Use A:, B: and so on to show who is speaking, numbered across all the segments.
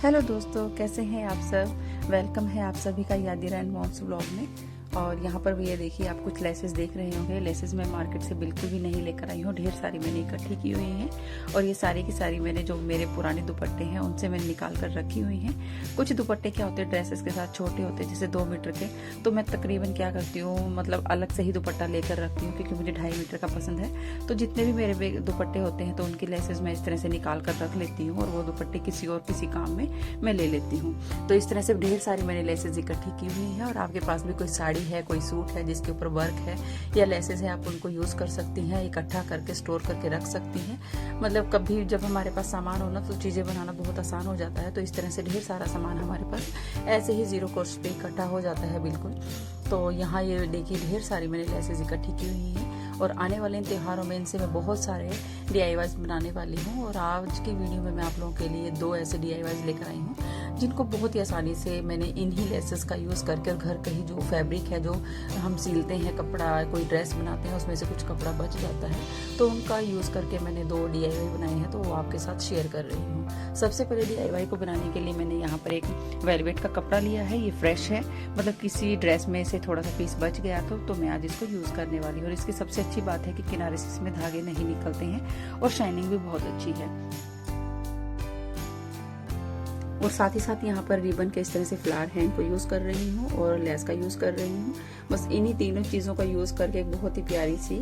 A: Hello दोस्तों, कैसे हैं आप सब। वेलकम है आप सभी का यादिरा एंड मॉम्स व्लॉग में। और यहाँ पर भी ये देखिए, आप कुछ लेसेस देख रहे होंगे। लेसेस मैं मार्केट से बिल्कुल भी नहीं लेकर आई हूँ, ढेर सारी मैंने इकट्ठी की हुई हैं। और ये सारी की सारी मैंने जो मेरे पुराने दुपट्टे हैं उनसे मैंने निकाल कर रखी हुई हैं। कुछ दुपट्टे क्या होते हैं, ड्रेसेस के साथ छोटे होते हैं, जैसे 2 मीटर के, तो मैं तकरीबन क्या करती हूँ, मतलब अलग से ही दुपट्टा लेकर रखती हूँ, क्योंकि मुझे 2.5 मीटर का पसंद है। तो जितने भी मेरे दुपट्टे होते हैं तो उनकी लेसेस मैं इस तरह से निकाल कर रख लेती हूँ, और वो दुपट्टे किसी और किसी काम में मैं ले लेती हूँ। तो इस तरह से ढेर सारी मैंने लेसेस इकट्ठी की हुई है। और आपके पास भी कोई साड़ी है, कोई सूट है जिसके ऊपर वर्क है या लेसेस है, आप उनको यूज कर सकती हैं, इकट्ठा करके स्टोर करके रख सकती हैं। मतलब कभी जब हमारे पास सामान हो ना, तो चीजें बनाना बहुत आसान हो जाता है। तो इस तरह से ढेर सारा सामान हमारे पास ऐसे ही 0 कॉस्ट पे इकट्ठा हो जाता है बिल्कुल। तो यहाँ ये देखिए, ढेर सारी मैंने लेसेस इकट्ठी की हुई है। और आने वाले इन त्योहारों में इनसे मैं बहुत सारे DIYs बनाने वाली हूँ। और आज की वीडियो में मैं आप लोगों के लिए 2 ऐसे DIYs लेकर आई हूँ, जिनको बहुत ही आसानी से मैंने इन्हीं लेसेस का यूज़ करके, और घर का ही जो फैब्रिक है, जो हम सिलते हैं कपड़ा, कोई ड्रेस बनाते हैं, उसमें से कुछ कपड़ा बच जाता है, तो उनका यूज़ करके मैंने 2 DIY बनाए हैं, तो वो आपके साथ शेयर कर रही हूँ। सबसे पहले DIY को बनाने के लिए मैंने यहाँ पर एक वेलवेट का कपड़ा लिया है। ये फ्रेश है, मतलब किसी ड्रेस में से थोड़ा सा पीस बच गया तो मैं आज इसको यूज़ करने वाली हूँ। और इसकी सबसे अच्छी बात है कि किनारे से इसमें धागे नहीं निकलते हैं, और शाइनिंग भी बहुत अच्छी है। और साथ ही साथ यहाँ पर रिबन के इस तरह से फ्लावर हैंड को यूज़ कर रही हूँ, और लेस का यूज़ कर रही हूँ। बस इन्हीं तीनों चीज़ों का यूज़ करके एक बहुत ही प्यारी सी,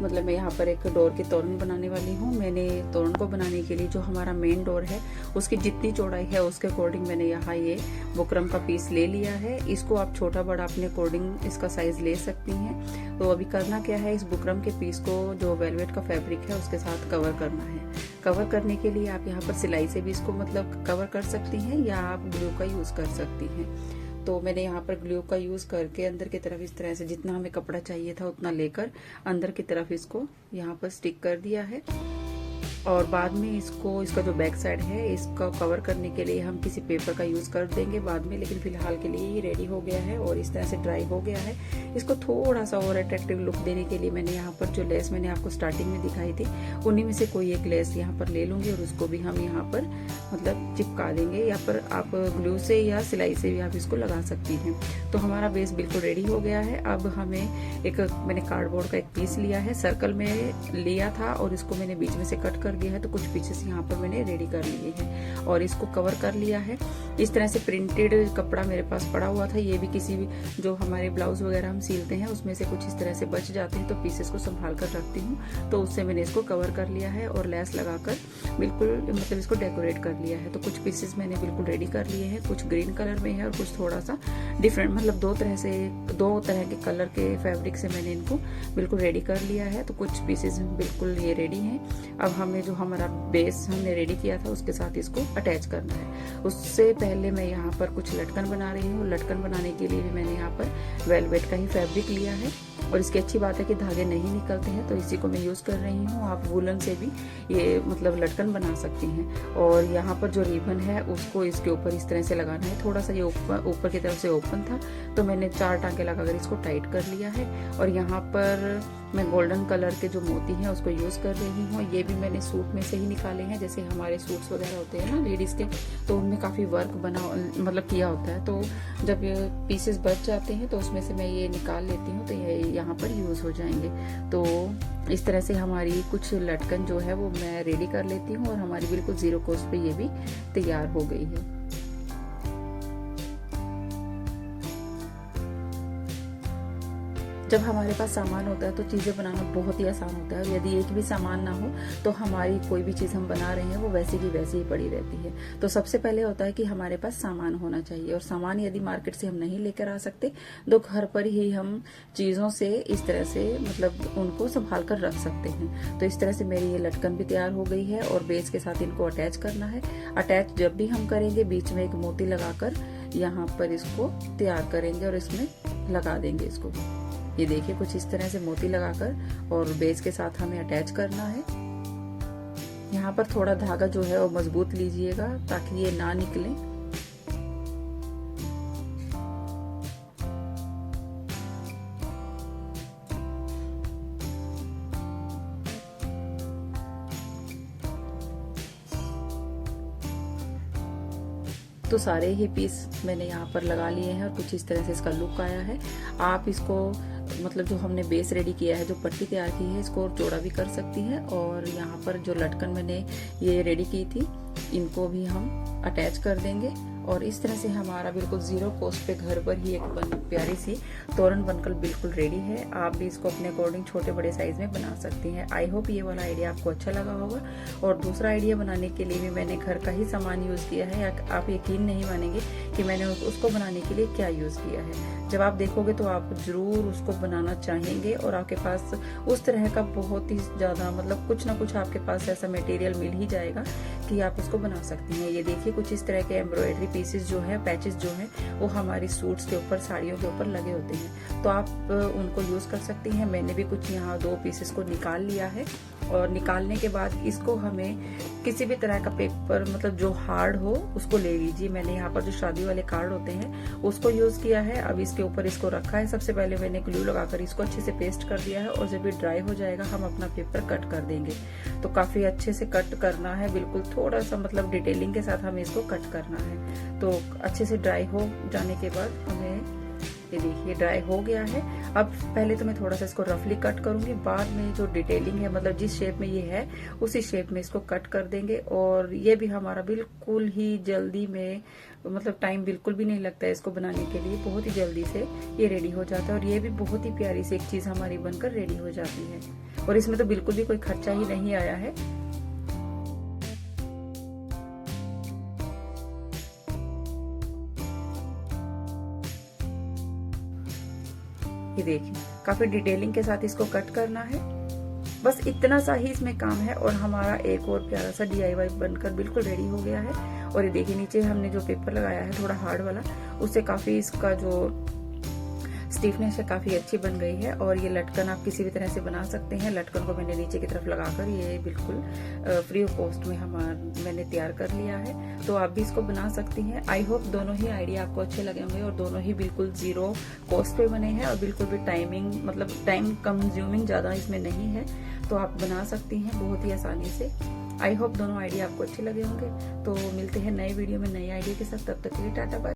A: मतलब मैं यहाँ पर एक डोर के तोरण बनाने वाली हूँ। मैंने तोरण को बनाने के लिए जो हमारा मेन डोर है, उसकी जितनी चौड़ाई है उसके अकॉर्डिंग मैंने यहाँ ये बुकरम का पीस ले लिया है। इसको आप छोटा बड़ा अपने अकॉर्डिंग इसका साइज ले सकती हैं। तो अभी करना क्या है, इस बुकरम के पीस को जो वेलवेट का फैब्रिक है उसके साथ कवर करना है। कवर करने के लिए आप यहाँ पर सिलाई से भी इसको मतलब कवर कर सकती हैं, या आप ग्लू का यूज कर सकती हैं। तो मैंने यहाँ पर ग्लू का यूज करके अंदर की तरफ इस तरह से जितना हमें कपड़ा चाहिए था उतना लेकर अंदर की तरफ इसको यहाँ पर स्टिक कर दिया है। और बाद में इसका जो बैक साइड है, इसका कवर करने के लिए हम किसी पेपर का यूज कर देंगे बाद में, लेकिन फिलहाल के लिए ये रेडी हो गया है और इस तरह से ड्राई हो गया है। इसको थोड़ा सा और अट्रैक्टिव लुक देने के लिए मैंने यहाँ पर जो लेस मैंने आपको स्टार्टिंग में दिखाई थी, उन्हीं में से कोई एक लेस यहाँ पर ले लूंगी, और उसको भी हम यहाँ पर मतलब चिपका देंगे, या पर आप ग्लू से या सिलाई से भी आप इसको लगा सकती हैं। तो हमारा बेस बिल्कुल रेडी हो गया है। अब हमें मैंने कार्डबोर्ड का एक पीस लिया है, सर्कल में लिया था, और इसको मैंने बीच में से कट कर दिया है। तो कुछ पीसेस यहाँ पर मैंने रेडी कर लिए हैं और इसको कवर कर लिया है। इस तरह से प्रिंटेड कपड़ा मेरे पास पड़ा हुआ था, ये भी किसी भी जो हमारे ब्लाउज वगैरह हम सिलते हैं उसमें से कुछ इस तरह से बच जाते हैं, तो पीसेस को संभाल कर रखती हूँ। तो उससे मैंने इसको कवर कर लिया है और लेस लगाकर बिल्कुल मतलब इसको डेकोरेट कर लिया है। तो कुछ पीसेस मैंने बिल्कुल रेडी कर लिए हैं, कुछ ग्रीन कलर में है और कुछ थोड़ा सा डिफरेंट, मतलब दो तरह के कलर के फैब्रिक से मैंने इनको बिल्कुल रेडी कर लिया है। तो कुछ पीसेस बिल्कुल ये रेडी हैं। अब हमें जो हमारा बेस हमने रेडी किया था उसके साथ इसको अटैच करना है। उससे पहले मैं यहाँ पर कुछ लटकन बना रही हूँ। लटकन बनाने के लिए भी मैंने यहाँ पर वेलवेट का ही फैब्रिक लिया है, और इसकी अच्छी बात है कि धागे नहीं निकलते हैं, तो इसी को मैं यूज कर रही हूँ। आप वुलन से भी ये मतलब लटकन बना सकती हैं। और यहाँ पर जो रिबन है उसको इसके ऊपर इस तरह से लगाना है। थोड़ा सा ये ऊपर की तरफ से ओपन था, तो मैंने 4 टांके लगाकर इसको टाइट कर लिया है। और यहाँ पर मैं गोल्डन कलर के जो मोती हैं उसको यूज कर रही हूँ। ये भी मैंने सूट में से ही निकाले हैं, जैसे हमारे सूट्स वगैरह होते हैं ना लेडीज के, तो उनमें काफी वर्क बना मतलब किया होता है। तो जब पीसेस बच जाते हैं तो उसमें से मैं ये निकाल लेती हूँ, तो ये यहाँ पर यूज हो जाएंगे। तो इस तरह से हमारी कुछ लटकन जो है वो मैं रेडी कर लेती हूँ, और हमारी बिल्कुल 0 कॉस्ट पे ये भी तैयार हो गई है। जब हमारे पास सामान होता है तो चीज़ें बनाना बहुत ही आसान होता है, और यदि एक भी सामान ना हो तो हमारी कोई भी चीज़ हम बना रहे हैं वो वैसी की वैसी ही पड़ी रहती है। तो सबसे पहले होता है कि हमारे पास सामान होना चाहिए, और सामान यदि मार्केट से हम नहीं लेकर आ सकते तो घर पर ही हम चीज़ों से इस तरह से मतलब उनको संभाल कर रख सकते हैं। तो इस तरह से मेरी ये लटकन भी तैयार हो गई है, और बेस के साथ इनको अटैच करना है। अटैच जब भी हम करेंगे बीच में एक मोती लगाकर यहाँ पर इसको तैयार करेंगे और इसमें लगा देंगे इसको। ये देखिए, कुछ इस तरह से मोती लगाकर और बेस के साथ हमें अटैच करना है। यहाँ पर थोड़ा धागा जो है वो मजबूत लीजिएगा ताकि ये ना निकले। तो सारे ही पीस मैंने यहाँ पर लगा लिए हैं और कुछ इस तरह से इसका लुक आया है। आप इसको मतलब जो हमने बेस रेडी किया है, जो पट्टी तैयार की है, इसको चौड़ा भी कर सकती है। और यहाँ पर जो लटकन मैंने ये रेडी की थी, इनको भी हम अटैच कर देंगे और इस तरह से हमारा बिल्कुल जीरो कॉस्ट पे घर पर ही एक प्यारी सी तोरण बनकर बिल्कुल रेडी है। आप भी इसको अपने अकॉर्डिंग छोटे बड़े साइज में बना सकती हैं। आई होप ये वाला आइडिया आपको अच्छा लगा होगा। और दूसरा आइडिया बनाने के लिए भी मैंने घर का ही सामान यूज किया है। आप यकीन नहीं मानेंगे कि मैंने उसको बनाने के लिए क्या यूज किया है। जब आप देखोगे तो आप जरूर उसको बनाना चाहेंगे और आपके पास उस तरह का बहुत ही ज्यादा मतलब कुछ ना कुछ आपके पास ऐसा मटेरियल मिल ही जाएगा कि आप उसको बना सकती हैं। ये देखिए कुछ इस तरह के एम्ब्रॉयडरी पीसेस जो है, पैचेस जो है, वो हमारी सूट्स के ऊपर, साड़ियों के ऊपर लगे होते हैं, तो आप उनको यूज कर सकती हैं। मैंने भी कुछ यहाँ 2 पीसेस को निकाल लिया है और निकालने के बाद इसको हमें किसी भी तरह का पेपर मतलब जो हार्ड हो उसको ले लीजिए। मैंने यहाँ पर जो शादी वाले कार्ड होते हैं उसको यूज किया है। अब इसके ऊपर इसको रखा है। सबसे पहले मैंने ग्लू लगाकर इसको अच्छे से पेस्ट कर दिया है और जब ये ड्राई हो जाएगा हम अपना पेपर कट कर देंगे। तो काफी अच्छे से कट करना है, बिल्कुल थोड़ा सा मतलब डिटेलिंग के साथ हमें इसको कट करना है। तो अच्छे से ड्राई हो जाने के बाद हमें ये देखिए ड्राई हो गया है। अब पहले तो मैं थोड़ा सा इसको रफली कट करूंगी, बाद में जो डिटेलिंग है मतलब जिस शेप में ये है उसी शेप में इसको कट कर देंगे। और ये भी हमारा बिल्कुल ही जल्दी में मतलब टाइम बिल्कुल भी नहीं लगता है इसको बनाने के लिए, बहुत ही जल्दी से ये रेडी हो जाता है। और ये भी बहुत ही प्यारी सी एक चीज हमारी बनकर रेडी हो जाती है और इसमें तो बिल्कुल भी कोई खर्चा ही नहीं आया है। ये देखिए काफी डिटेलिंग के साथ इसको कट करना है। बस इतना सा ही इसमें काम है और हमारा एक और प्यारा सा DIY बनकर बिल्कुल रेडी हो गया है। और ये देखिए नीचे हमने जो पेपर लगाया है थोड़ा हार्ड वाला, उससे काफी इसका जो स्टिफनेस है काफी अच्छी बन गई है। और ये लटकन आप किसी भी तरह से बना सकते हैं। लटकन को मैंने नीचे की तरफ लगाकर ये बिल्कुल फ्री ऑफ कॉस्ट में मैंने तैयार कर लिया है। तो आप भी इसको बना सकती हैं। आई होप दोनों ही आइडिया आपको अच्छे लगे होंगे और दोनों ही बिल्कुल जीरो कॉस्ट पे बने हैं और बिल्कुल भी टाइम कंज्यूमिंग ज्यादा इसमें नहीं है। तो आप बना सकती हैं बहुत ही आसानी से। आई होप दोनों आइडिया आपको अच्छे लगे होंगे। तो मिलते हैं नए वीडियो में नए आइडिया के साथ, तब तक के लिए टाटा बाय।